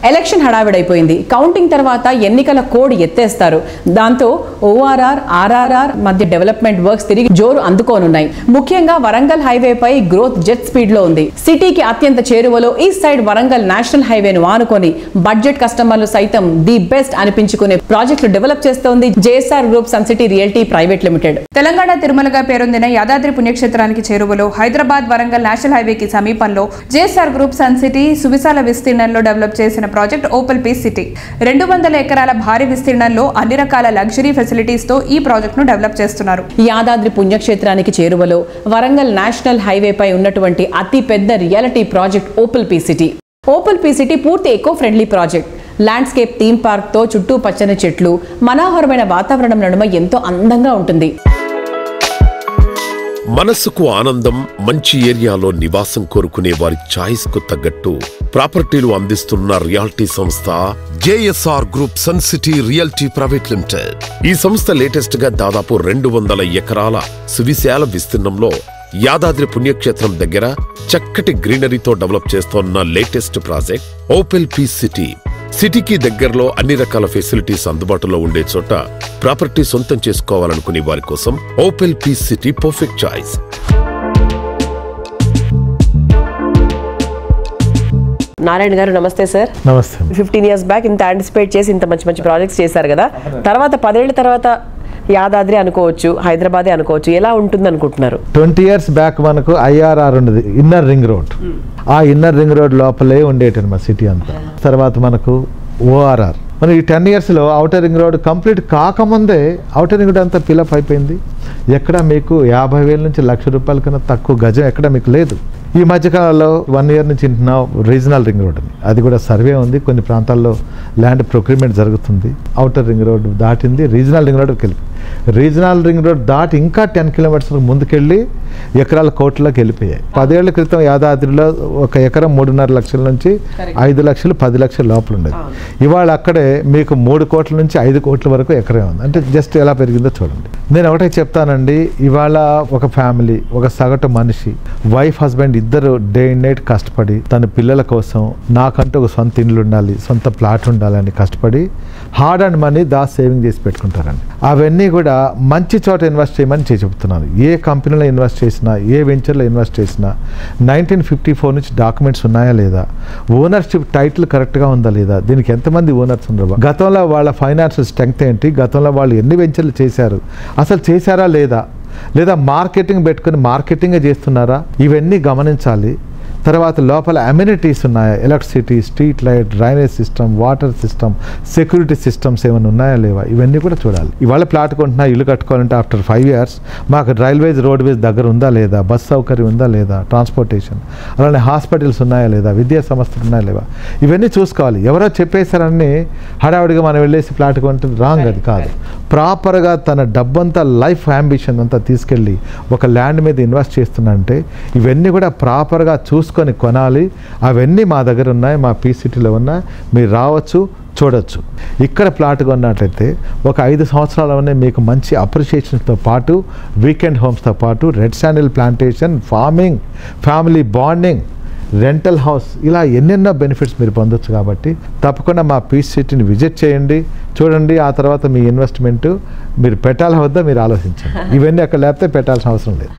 Election హడావిడైపోయింది. Counting తర్వాత ఎన్నికల code ఎత్తేస్తారు. దాంతో ఓఆర్ఆర్, ఆర్ఆర్ఆర్ మధ్య డెవలప్మెంట్ వర్క్స్ తిరిగి జోరు అందుకోనున్నాయి. ముఖ్యంగా వరంగల్ హైవేపై గ్రోత్ జెట్ స్పీడ్ లో ఉంది. సిటీకి అత్యంత చేరువలో ఈస్ట్ సైడ్ వరంగల్ నేషనల్ హైవేను ఆనుకొని బడ్జెట్ కస్టమర్లు సైతం ది బెస్ట్ అనిపించుకునే ప్రాజెక్టులు డెవలప్ చేస్తోంది JSR group Sun City Realty Private Limited. Telangana తిరుమలగా పేరొందిన యాదాద్రి పుణ్యక్షేత్రానికి చేరువలో హైదరాబాద్ వరంగల్ నేషనల్ హైవేకి సమీపంలో జేఎస్ఆర్ గ్రూప్ సన్ సిటీ సువిశాల విస్తీర్ణంలో డెవలప్ చేసిన ప్రాజెక్ట్ ఓపెల్ పీస్ సిటీ 200 ఎకరాల భారీ విస్తీర్ణంలో అన్ని రకాల లగ్జరీ ఫెసిలిటీస్ తో ఈ ప్రాజెక్ట్ ను డెవలప్ చేస్తున్నారు. యాదాద్రి పుణ్యక్షేత్రానికి చేరువలో వరంగల్ నేషనల్ హైవేపై ఉన్నటువంటి అతి పెద్ద realty project Opal Peace City. Opal Peace City పూర్తి eco friendly project. Landscape theme park తో చుట్టూ పచ్చని చెట్లు, మనోహరమైన వాతావరణం నడుమ ఎంతో అందంగా ఉంటుంది. మనసుకు ఆనందం, మంచి ఏరియాలో నివాసం కోరుకునే వారి ఛాయిస్ కు తగ్గట్టు ప్రాపర్టీలు అందిస్తున్న రియాలిటీ సంస్థ JSR group Sun City Realty Private Limited. ఈ సంస్థ లేటెస్ట్ గా దాదాపు 200 ఎకరాల సువిశాల విస్తీర్ణంలో యాదాద్రి పుణ్యక్షేత్రం దగ్గర చక్కటి గ్రీనరీతో డెవలప్ చేస్తోన్న latest project Opal Peace City. సిటీకి దగ్గరలో అన్ని రకాల ఫెసిలిటీస్ అందుబాటులో ఉండే చోట ప్రాపర్టీ సొంతం చేసుకోవాలనుకునే వారి కోసం Opal Peace City perfect choice. Narayana గారు నమస్తే సార్. నమస్తే. 15 years బ్యాక్ ఇంత యాంటిసిపేట్ చేసి ఇంత మంచి ప్రాజెక్ట్స్ చేశారు కదా, తర్వాత 10 ఏళ్ల తర్వాత యాదాద్రి అనుకోవచ్చు, హైదరాబాదే అనుకోవచ్చు, ఎలా ఉంటుంది అనుకుంటున్నారు? 20 years బ్యాక్ మనకు ఐఆర్ఆర్ ఉన్నది, ఇన్నర్ రింగ్ రోడ్. ఆ ఇన్నర్ రింగ్ రోడ్ లోపలే ఉండేటది మా సిటీ అంతా. తర్వాత మనకు ఓఆర్ఆర్. మనం ఈ 10 yearsలో అవుటర్ రింగ్ రోడ్ కంప్లీట్ కాకముందే అవుటర్ రింగ్ రోడ్ అంతా ఫిలప్ అయిపోయింది. ఎక్కడ మీకు 50,000 నుంచి ₹1,00,000 కన్నా తక్కువ గజం ఎక్కడ మీకు లేదు. ఈ మధ్యకాలంలో 1 year నుంచి వింటున్నాం రీజనల్ రింగ్ రోడ్ అని. అది కూడా సర్వే ఉంది, కొన్ని ప్రాంతాల్లో ల్యాండ్ ప్రొక్యూర్మెంట్ జరుగుతుంది. అవుటర్ రింగ్ రోడ్ దాటింది, రీజనల్ రింగ్ రోడ్కి వెళ్ళి రీజనల్ రింగ్ రోడ్ దాటి ఇంకా 10 kilometers ముందుకెళ్ళి ఎకరాల కోట్లకి వెళ్ళిపోయాయి. 10 ఏళ్ల క్రితం యాదాద్రిలో ఒక ఎకరం 3.5 లక్షల నుంచి 5 లక్షలు 10 లక్షల లోపల ఉండేది. ఇవాళ అక్కడే మీకు 3 కోట్ల నుంచి 5 కోట్ల వరకు ఎకరం ఉంది. అంటే జస్ట్ ఎలా పెరిగిందో చూడండి. నేను ఒకటే చెప్తానండి, ఇవాళ ఒక ఫ్యామిలీ, ఒక సగటు మనిషి, వైఫ్ హస్బెండ్ ఇద్దరు డే అండ్ నైట్ కష్టపడి తన పిల్లల కోసం నాకంటూ ఒక సొంత ఇల్లు ఉండాలి, సొంత ప్లాట్ ఉండాలని కష్టపడి హార్డ్ అండ్ మనీ సేవింగ్ చేసి పెట్టుకుంటారండి. అవన్నీ కూడా మంచి చోట ఇన్వెస్ట్ చేయమని చెప్తున్నాను. ఏ కంపెనీలో ఇన్వెస్ట్ చేసినా, ఏ వెంచర్లో ఇన్వెస్ట్ చేసినా 1954 నుంచి డాక్యుమెంట్స్ ఉన్నాయా లేదా, ఓనర్షిప్ టైటిల్ కరెక్ట్గా ఉందా లేదా, దీనికి ఎంతమంది ఓనర్స్ ఉన్నారు, గతంలో వాళ్ళ ఫైనాన్షియల్ స్ట్రెంగ్త్ ఏంటి, గతంలో వాళ్ళు ఎన్ని వెంచర్లు చేశారు, అసలు చేశారా లేదా మార్కెటింగ్ పెట్టుకుని మార్కెటింగే చేస్తున్నారా, ఇవన్నీ గమనించాలి. తర్వాత లోపల అమ్యూనిటీస్ ఉన్నాయా, electricity, street light, drainage system, water system, security systems ఏమైనా ఉన్నాయా లేవా, ఇవన్నీ కూడా చూడాలి. ఇవాళ ప్లాట్ కొంటున్నా, ఇల్లు కట్టుకోవాలంటే ఆఫ్టర్ 5 years మాకు రైల్వేస్, రోడ్వేస్ దగ్గర ఉందా లేదా, బస్ సౌకర్యం ఉందా లేదా, ట్రాన్స్పోర్టేషన్, అలానే హాస్పిటల్స్ ఉన్నాయా లేదా, విద్యా సంస్థలు ఉన్నాయా లేవా, ఇవన్నీ చూసుకోవాలి. ఎవరో చెప్పేశారని హడావుడిగా మనం వెళ్ళేసి ప్లాట్ కొంటే రాంగ్, అది కాదు. ప్రాపర్గా తన డబ్బంతా, లైఫ్ అంబిషన్ అంతా తీసుకెళ్ళి ఒక ల్యాండ్ మీద ఇన్వెస్ట్ చేస్తున్నారంటే ఇవన్నీ కూడా ప్రాపర్గా చూసుకొని కొనాలి. అవన్నీ మా దగ్గర ఉన్నాయి, మా పీ సిటీలో ఉన్నాయి. మీరు రావచ్చు, చూడొచ్చు. ఇక్కడ ప్లాట్ కొన్నట్లయితే ఒక 5 సంవత్సరాలనే మీకు మంచి అప్రిషియేషన్స్తో పాటు, వీకెండ్ హోమ్స్తో పాటు, red sandal plantation, farming, family bonding, rental house, ఇలా ఎన్నెన్నో బెనిఫిట్స్ మీరు పొందొచ్చు. కాబట్టి తప్పకుండా మా పీస్ సిటీని విజిట్ చేయండి, చూడండి. ఆ తర్వాత మీ ఇన్వెస్ట్మెంట్ మీరు పెట్టాలా వద్దా మీరు ఆలోచించండి. ఇవన్నీ అక్కడ లేకపోతే పెట్టాల్సిన అవసరం లేదు.